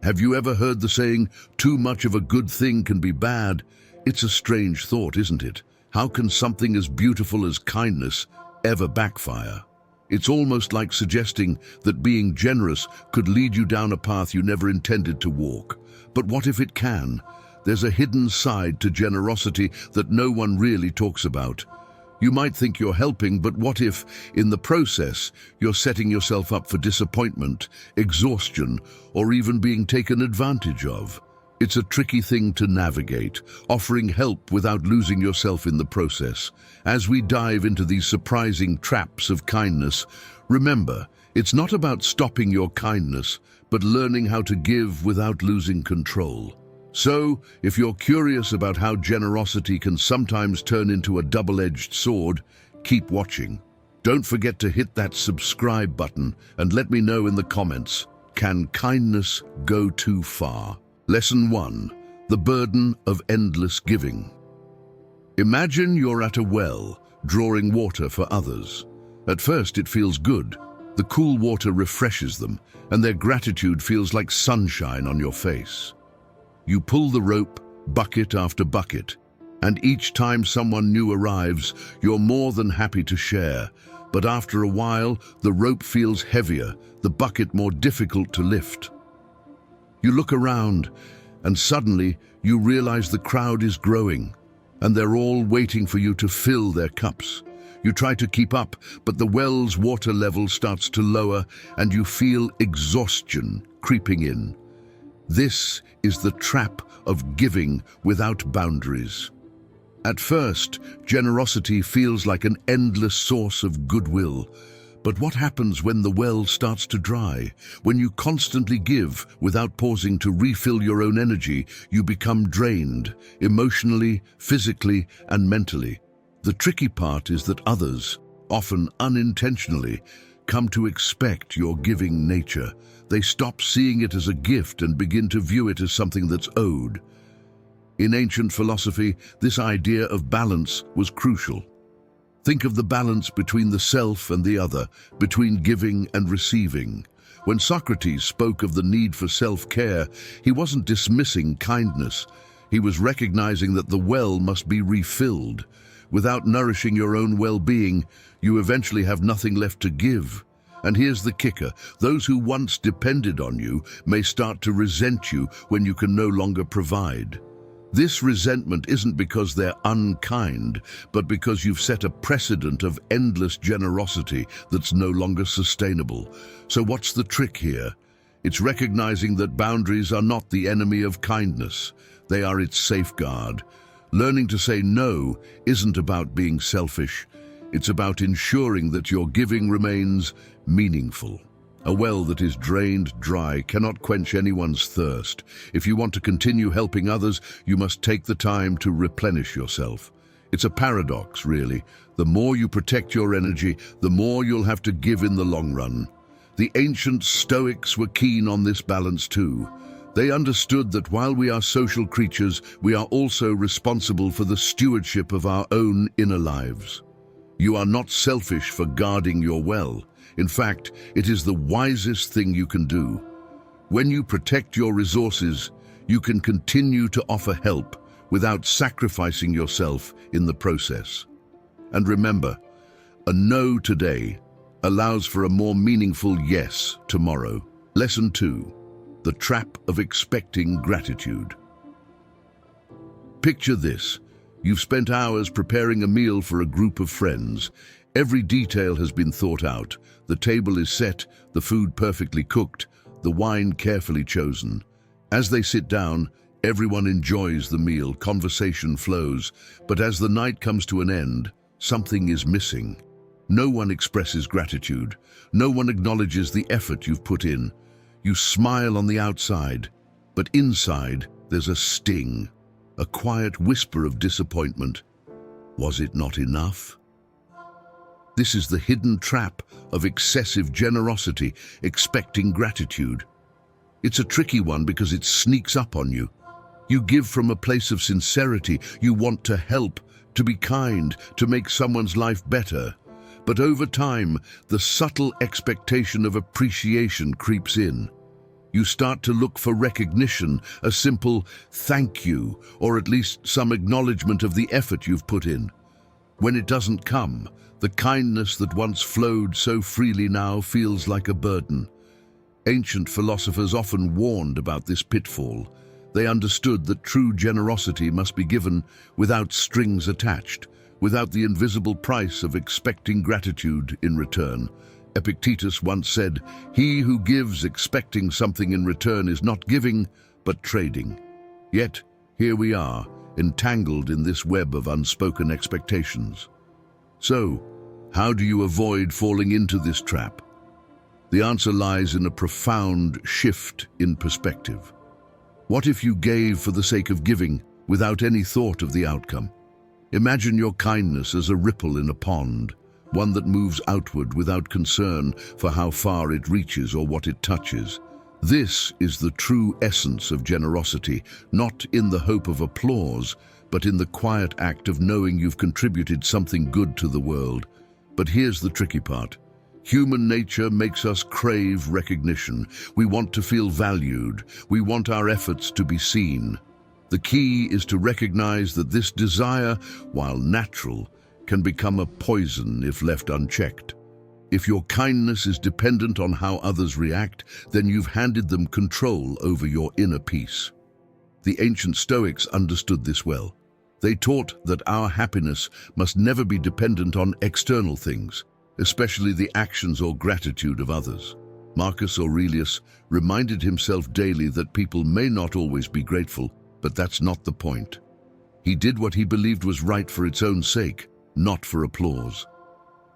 Have you ever heard the saying, too much of a good thing can be bad? It's a strange thought, isn't it? How can something as beautiful as kindness ever backfire? It's almost like suggesting that being generous could lead you down a path you never intended to walk. But what if it can? There's a hidden side to generosity that no one really talks about. You might think you're helping, but what if, in the process, you're setting yourself up for disappointment, exhaustion, or even being taken advantage of? It's a tricky thing to navigate, offering help without losing yourself in the process. As we dive into these surprising traps of kindness, remember, it's not about stopping your kindness, but learning how to give without losing control. So, if you're curious about how generosity can sometimes turn into a double-edged sword, keep watching. Don't forget to hit that subscribe button and let me know in the comments, can kindness go too far? Lesson 1. The burden of endless giving. Imagine you're at a well, drawing water for others. At first it feels good. The cool water refreshes them, and their gratitude feels like sunshine on your face. You pull the rope, bucket after bucket, and each time someone new arrives, you're more than happy to share. But after a while, the rope feels heavier, the bucket more difficult to lift. You look around, and suddenly you realize the crowd is growing, and they're all waiting for you to fill their cups. You try to keep up, but the well's water level starts to lower, and you feel exhaustion creeping in. This is the trap of giving without boundaries. At first, generosity feels like an endless source of goodwill. But what happens when the well starts to dry? When you constantly give without pausing to refill your own energy, you become drained, emotionally, physically, and mentally. The tricky part is that others, often unintentionally, come to expect your giving nature. They stop seeing it as a gift and begin to view it as something that's owed. In ancient philosophy, this idea of balance was crucial. Think of the balance between the self and the other, between giving and receiving. When Socrates spoke of the need for self-care, he wasn't dismissing kindness. He was recognizing that the well must be refilled. Without nourishing your own well-being, you eventually have nothing left to give. And here's the kicker: those who once depended on you may start to resent you when you can no longer provide. This resentment isn't because they're unkind, but because you've set a precedent of endless generosity that's no longer sustainable. So what's the trick here? It's recognizing that boundaries are not the enemy of kindness. They are its safeguard. Learning to say no isn't about being selfish. It's about ensuring that your giving remains meaningful. A well that is drained dry cannot quench anyone's thirst. If you want to continue helping others, you must take the time to replenish yourself. It's a paradox, really. The more you protect your energy, the more you'll have to give in the long run. The ancient Stoics were keen on this balance too. They understood that while we are social creatures, we are also responsible for the stewardship of our own inner lives. You are not selfish for guarding your well. In fact, it is the wisest thing you can do. When you protect your resources, you can continue to offer help without sacrificing yourself in the process. And remember, a no today allows for a more meaningful yes tomorrow. Lesson 2. The trap of expecting gratitude. Picture this. You've spent hours preparing a meal for a group of friends. Every detail has been thought out. The table is set, the food perfectly cooked, the wine carefully chosen. As they sit down, everyone enjoys the meal, conversation flows. But as the night comes to an end, something is missing. No one expresses gratitude. No one acknowledges the effort you've put in. You smile on the outside, but inside there's a sting, a quiet whisper of disappointment. Was it not enough? This is the hidden trap of excessive generosity, expecting gratitude. It's a tricky one because it sneaks up on you. You give from a place of sincerity. You want to help, to be kind, to make someone's life better. But over time, the subtle expectation of appreciation creeps in. You start to look for recognition, a simple thank you, or at least some acknowledgement of the effort you've put in. When it doesn't come, the kindness that once flowed so freely now feels like a burden. Ancient philosophers often warned about this pitfall. They understood that true generosity must be given without strings attached, without the invisible price of expecting gratitude in return. Epictetus once said, "He who gives expecting something in return is not giving, but trading." Yet, here we are, entangled in this web of unspoken expectations. So, how do you avoid falling into this trap? The answer lies in a profound shift in perspective. What if you gave for the sake of giving, without any thought of the outcome? Imagine your kindness as a ripple in a pond, one that moves outward without concern for how far it reaches or what it touches. This is the true essence of generosity, not in the hope of applause, but in the quiet act of knowing you've contributed something good to the world. But here's the tricky part. Human nature makes us crave recognition. We want to feel valued. We want our efforts to be seen. The key is to recognize that this desire, while natural, can become a poison if left unchecked. If your kindness is dependent on how others react, then you've handed them control over your inner peace. The ancient Stoics understood this well. They taught that our happiness must never be dependent on external things, especially the actions or gratitude of others. Marcus Aurelius reminded himself daily that people may not always be grateful, but that's not the point. He did what he believed was right for its own sake, not for applause.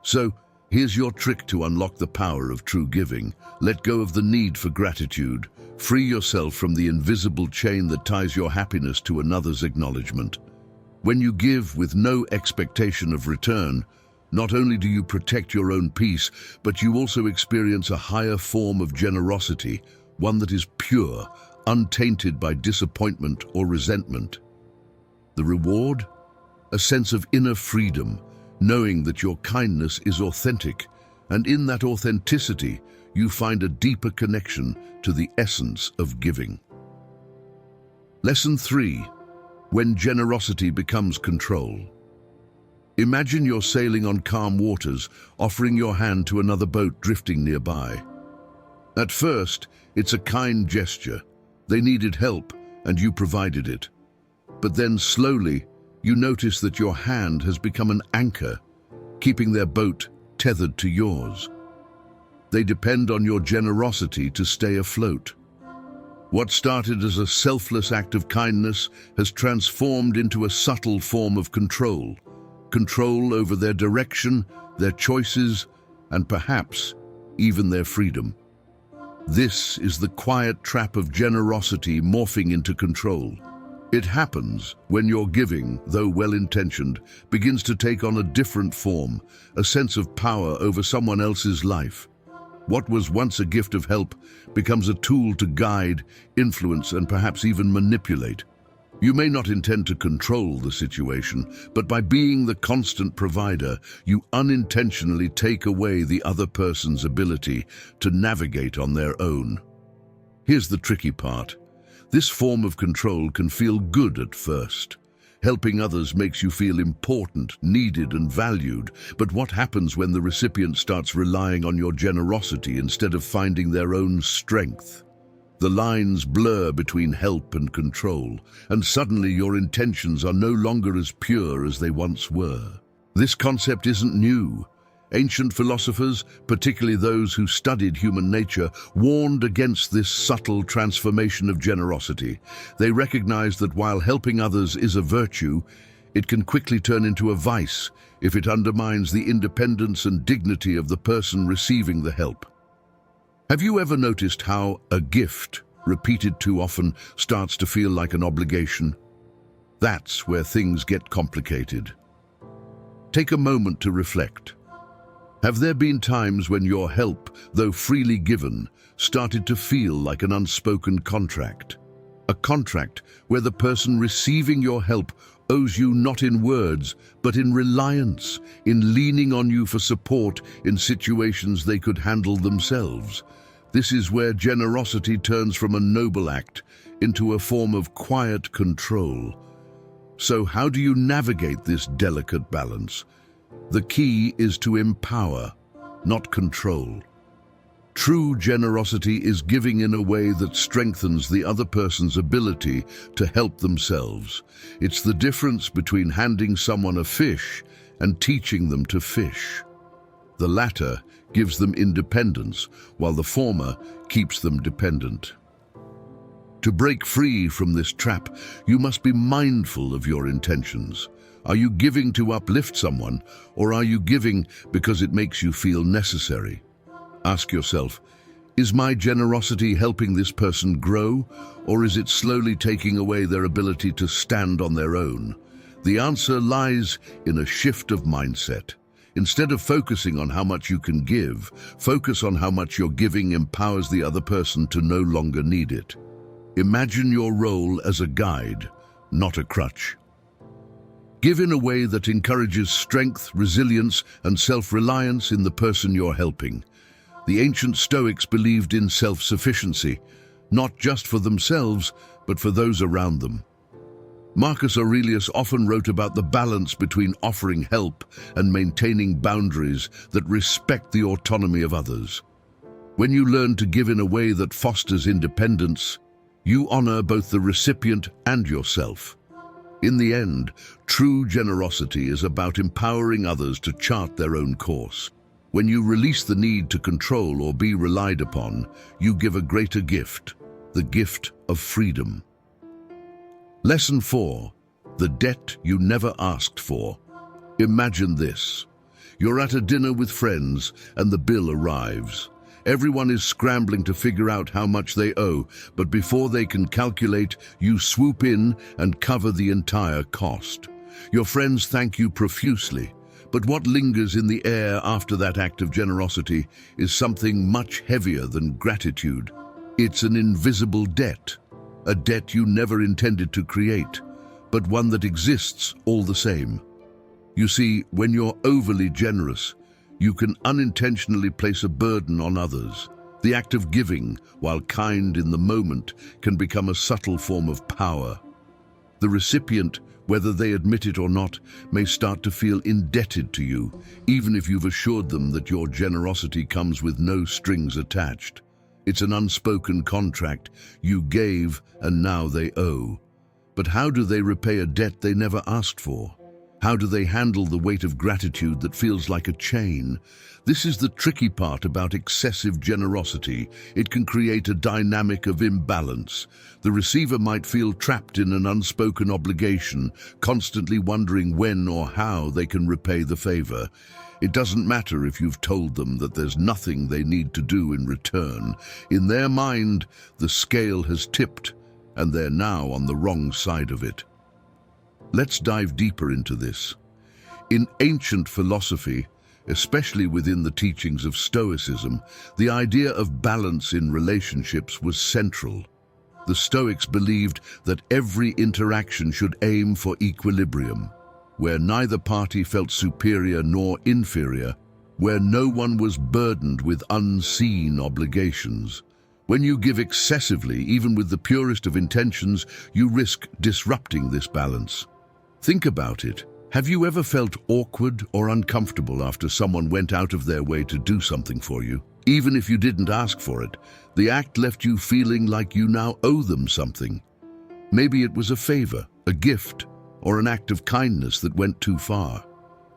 So, here's your trick to unlock the power of true giving. Let go of the need for gratitude. Free yourself from the invisible chain that ties your happiness to another's acknowledgement. When you give with no expectation of return, not only do you protect your own peace, but you also experience a higher form of generosity, one that is pure, untainted by disappointment or resentment. The reward? A sense of inner freedom, knowing that your kindness is authentic, and in that authenticity, you find a deeper connection to the essence of giving. Lesson 3. When generosity becomes control. Imagine you're sailing on calm waters, offering your hand to another boat drifting nearby. At first, it's a kind gesture. They needed help, and you provided it. But then slowly, you notice that your hand has become an anchor, keeping their boat tethered to yours. They depend on your generosity to stay afloat. What started as a selfless act of kindness has transformed into a subtle form of control. Control over their direction, their choices, and perhaps even their freedom. This is the quiet trap of generosity morphing into control. It happens when your giving, though well-intentioned, begins to take on a different form, a sense of power over someone else's life. What was once a gift of help becomes a tool to guide, influence, and perhaps even manipulate. You may not intend to control the situation, but by being the constant provider, you unintentionally take away the other person's ability to navigate on their own. Here's the tricky part. This form of control can feel good at first. Helping others makes you feel important, needed, and valued. But what happens when the recipient starts relying on your generosity instead of finding their own strength? The lines blur between help and control, and suddenly your intentions are no longer as pure as they once were. This concept isn't new. Ancient philosophers, particularly those who studied human nature, warned against this subtle transformation of generosity. They recognized that while helping others is a virtue, it can quickly turn into a vice if it undermines the independence and dignity of the person receiving the help. Have you ever noticed how a gift, repeated too often, starts to feel like an obligation? That's where things get complicated. Take a moment to reflect. Have there been times when your help, though freely given, started to feel like an unspoken contract? A contract where the person receiving your help owes you not in words, but in reliance, in leaning on you for support in situations they could handle themselves. This is where generosity turns from a noble act into a form of quiet control. So how do you navigate this delicate balance? The key is to empower, not control. True generosity is giving in a way that strengthens the other person's ability to help themselves. It's the difference between handing someone a fish and teaching them to fish. The latter gives them independence, while the former keeps them dependent. To break free from this trap, you must be mindful of your intentions. Are you giving to uplift someone, or are you giving because it makes you feel necessary? Ask yourself, is my generosity helping this person grow, or is it slowly taking away their ability to stand on their own? The answer lies in a shift of mindset. Instead of focusing on how much you can give, focus on how much your giving empowers the other person to no longer need it. Imagine your role as a guide, not a crutch. Give in a way that encourages strength, resilience, and self-reliance in the person you're helping. The ancient Stoics believed in self-sufficiency, not just for themselves, but for those around them. Marcus Aurelius often wrote about the balance between offering help and maintaining boundaries that respect the autonomy of others. When you learn to give in a way that fosters independence, you honor both the recipient and yourself. In the end, true generosity is about empowering others to chart their own course. When you release the need to control or be relied upon, you give a greater gift, the gift of freedom. Lesson 4. The debt you never asked for. Imagine this. You're at a dinner with friends and the bill arrives. Everyone is scrambling to figure out how much they owe, but before they can calculate, you swoop in and cover the entire cost. Your friends thank you profusely. But what lingers in the air after that act of generosity is something much heavier than gratitude. It's an invisible debt, a debt you never intended to create, but one that exists all the same. You see, when you're overly generous, you can unintentionally place a burden on others. The act of giving, while kind in the moment, can become a subtle form of power. The recipient, whether they admit it or not, may start to feel indebted to you, even if you've assured them that your generosity comes with no strings attached. It's an unspoken contract. You gave, and now they owe. But how do they repay a debt they never asked for? How do they handle the weight of gratitude that feels like a chain? This is the tricky part about excessive generosity. It can create a dynamic of imbalance. The receiver might feel trapped in an unspoken obligation, constantly wondering when or how they can repay the favor. It doesn't matter if you've told them that there's nothing they need to do in return. In their mind, the scale has tipped, and they're now on the wrong side of it. Let's dive deeper into this. In ancient philosophy, especially within the teachings of Stoicism, the idea of balance in relationships was central. The Stoics believed that every interaction should aim for equilibrium, where neither party felt superior nor inferior, where no one was burdened with unseen obligations. When you give excessively, even with the purest of intentions, you risk disrupting this balance. Think about it. Have you ever felt awkward or uncomfortable after someone went out of their way to do something for you? Even if you didn't ask for it, the act left you feeling like you now owe them something. Maybe it was a favor, a gift, or an act of kindness that went too far.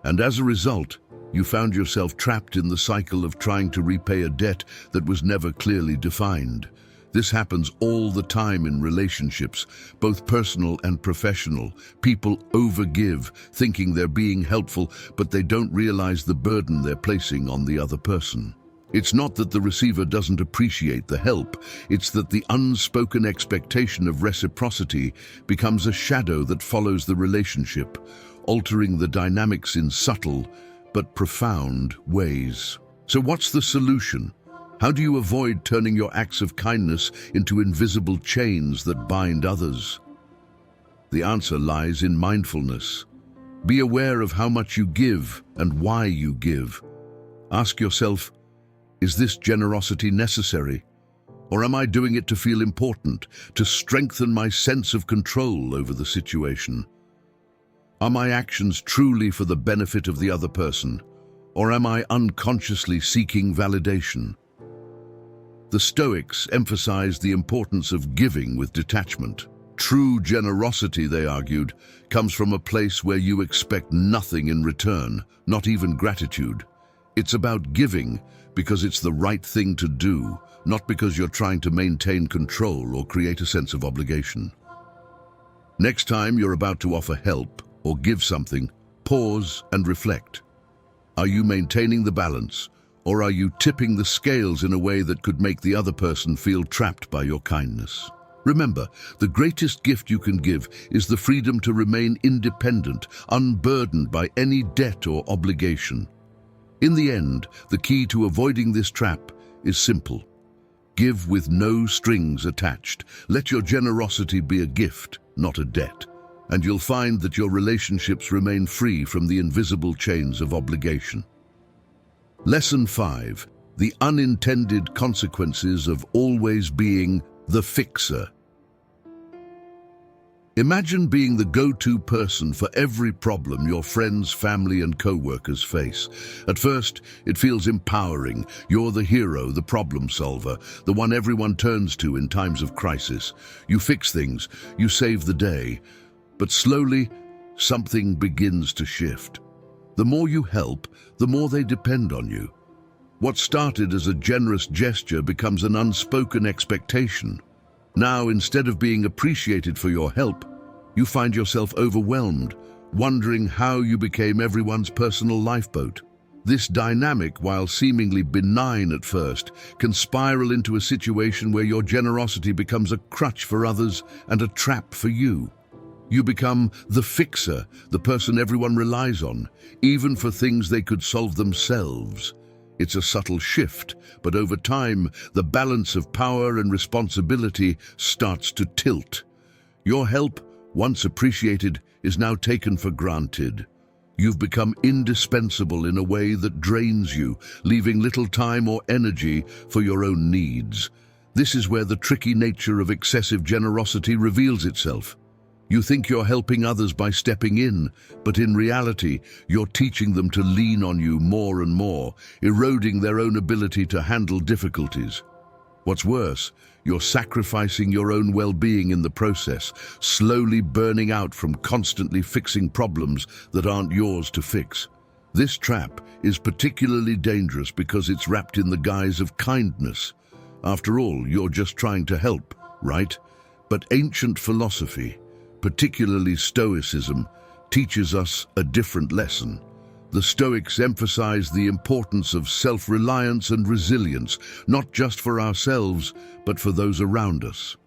And as a result, you found yourself trapped in the cycle of trying to repay a debt that was never clearly defined. This happens all the time in relationships, both personal and professional. People overgive, thinking they're being helpful, but they don't realize the burden they're placing on the other person. It's not that the receiver doesn't appreciate the help, it's that the unspoken expectation of reciprocity becomes a shadow that follows the relationship, altering the dynamics in subtle but profound ways. So what's the solution? How do you avoid turning your acts of kindness into invisible chains that bind others? The answer lies in mindfulness. Be aware of how much you give and why you give. Ask yourself, Is this generosity necessary? Or am I doing it to feel important, to strengthen my sense of control over the situation? Are my actions truly for the benefit of the other person, or am I unconsciously seeking validation? The Stoics emphasized the importance of giving with detachment. True generosity, they argued, comes from a place where you expect nothing in return, not even gratitude. It's about giving because it's the right thing to do, not because you're trying to maintain control or create a sense of obligation. Next time you're about to offer help or give something, pause and reflect. Are you maintaining the balance, or are you tipping the scales in a way that could make the other person feel trapped by your kindness? Remember, the greatest gift you can give is the freedom to remain independent, unburdened by any debt or obligation. In the end, the key to avoiding this trap is simple. Give with no strings attached. Let your generosity be a gift, not a debt, and you'll find that your relationships remain free from the invisible chains of obligation. Lesson 5. The unintended consequences of always being the fixer. Imagine being the go-to person for every problem your friends, family, and co-workers face. At first, it feels empowering. You're the hero, the problem solver, the one everyone turns to in times of crisis. You fix things, you save the day. But slowly, something begins to shift. The more you help, the more they depend on you. What started as a generous gesture becomes an unspoken expectation. Now, instead of being appreciated for your help, you find yourself overwhelmed, wondering how you became everyone's personal lifeboat. This dynamic, while seemingly benign at first, can spiral into a situation where your generosity becomes a crutch for others and a trap for you. You become the fixer, the person everyone relies on, even for things they could solve themselves. It's a subtle shift, but over time, the balance of power and responsibility starts to tilt. Your help, once appreciated, is now taken for granted. You've become indispensable in a way that drains you, leaving little time or energy for your own needs. This is where the tricky nature of excessive generosity reveals itself. You think you're helping others by stepping in, but in reality, you're teaching them to lean on you more and more, eroding their own ability to handle difficulties. What's worse, you're sacrificing your own well-being in the process, slowly burning out from constantly fixing problems that aren't yours to fix. This trap is particularly dangerous because it's wrapped in the guise of kindness. After all, you're just trying to help, right? But ancient philosophy, particularly Stoicism, teaches us a different lesson. The Stoics emphasize the importance of self-reliance and resilience, not just for ourselves, but for those around us.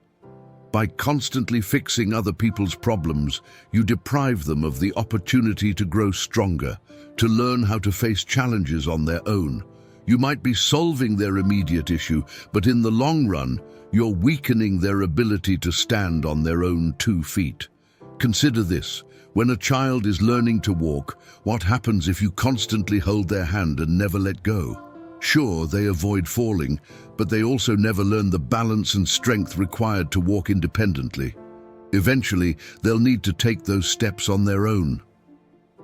By constantly fixing other people's problems, you deprive them of the opportunity to grow stronger, to learn how to face challenges on their own. You might be solving their immediate issue, but in the long run, you're weakening their ability to stand on their own 2 feet. Consider this. When a child is learning to walk, what happens if you constantly hold their hand and never let go? Sure, they avoid falling, but they also never learn the balance and strength required to walk independently. Eventually, they'll need to take those steps on their own.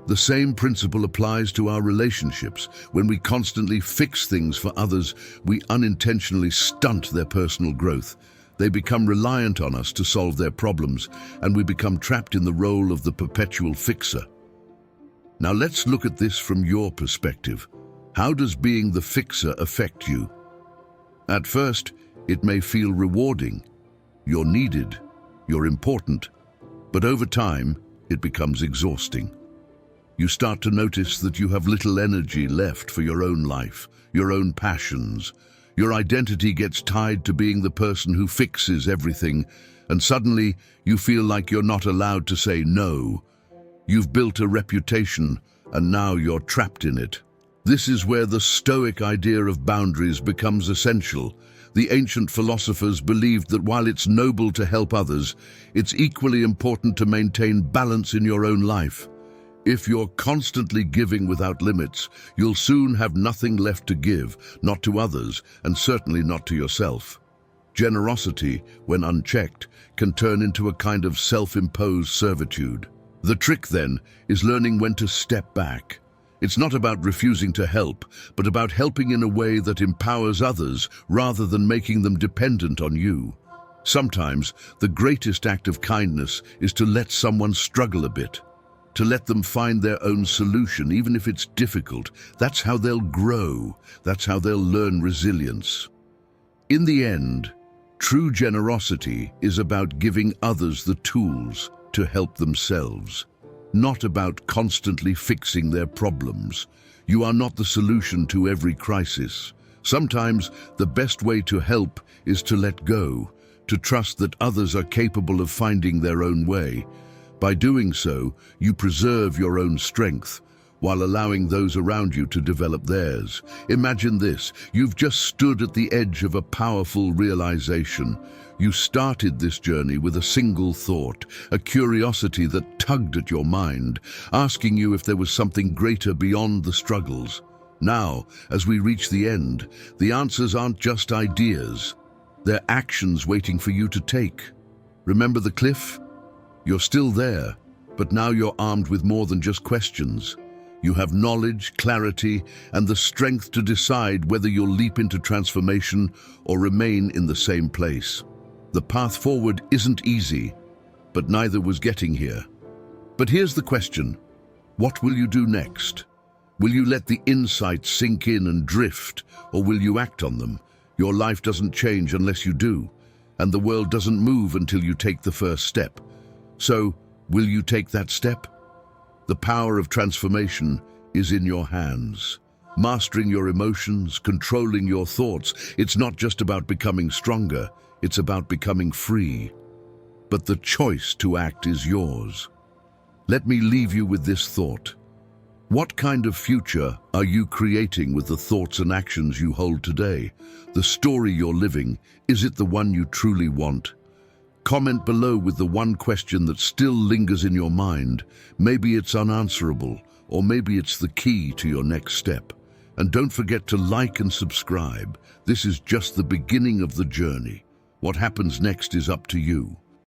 The same principle applies to our relationships. When we constantly fix things for others, we unintentionally stunt their personal growth. They become reliant on us to solve their problems, and we become trapped in the role of the perpetual fixer. Now let's look at this from your perspective. How does being the fixer affect you? At first, it may feel rewarding. You're needed, you're important, but over time, it becomes exhausting. You start to notice that you have little energy left for your own life, your own passions. Your identity gets tied to being the person who fixes everything, and suddenly you feel like you're not allowed to say no. You've built a reputation, and now you're trapped in it. This is where the Stoic idea of boundaries becomes essential. The ancient philosophers believed that while it's noble to help others, it's equally important to maintain balance in your own life. If you're constantly giving without limits, you'll soon have nothing left to give, not to others, and certainly not to yourself. Generosity, when unchecked, can turn into a kind of self-imposed servitude. The trick, then, is learning when to step back. It's not about refusing to help, but about helping in a way that empowers others rather than making them dependent on you. Sometimes, the greatest act of kindness is to let someone struggle a bit, to let them find their own solution, even if it's difficult. That's how they'll grow. That's how they'll learn resilience. In the end, true generosity is about giving others the tools to help themselves, not about constantly fixing their problems. You are not the solution to every crisis. Sometimes the best way to help is to let go, to trust that others are capable of finding their own way. By doing so, you preserve your own strength, while allowing those around you to develop theirs. Imagine this: you've just stood at the edge of a powerful realization. You started this journey with a single thought, a curiosity that tugged at your mind, asking you if there was something greater beyond the struggles. Now, as we reach the end, the answers aren't just ideas. They're actions waiting for you to take. Remember the cliff? You're still there, but now you're armed with more than just questions. You have knowledge, clarity, and the strength to decide whether you'll leap into transformation or remain in the same place. The path forward isn't easy, but neither was getting here. But here's the question: what will you do next? Will you let the insights sink in and drift, or will you act on them? Your life doesn't change unless you do, and the world doesn't move until you take the first step. So, will you take that step? The power of transformation is in your hands. Mastering your emotions, controlling your thoughts, it's not just about becoming stronger, it's about becoming free. But the choice to act is yours. Let me leave you with this thought. What kind of future are you creating with the thoughts and actions you hold today? The story you're living, is it the one you truly want? Comment below with the one question that still lingers in your mind. Maybe it's unanswerable, or maybe it's the key to your next step. And don't forget to like and subscribe. This is just the beginning of the journey. What happens next is up to you.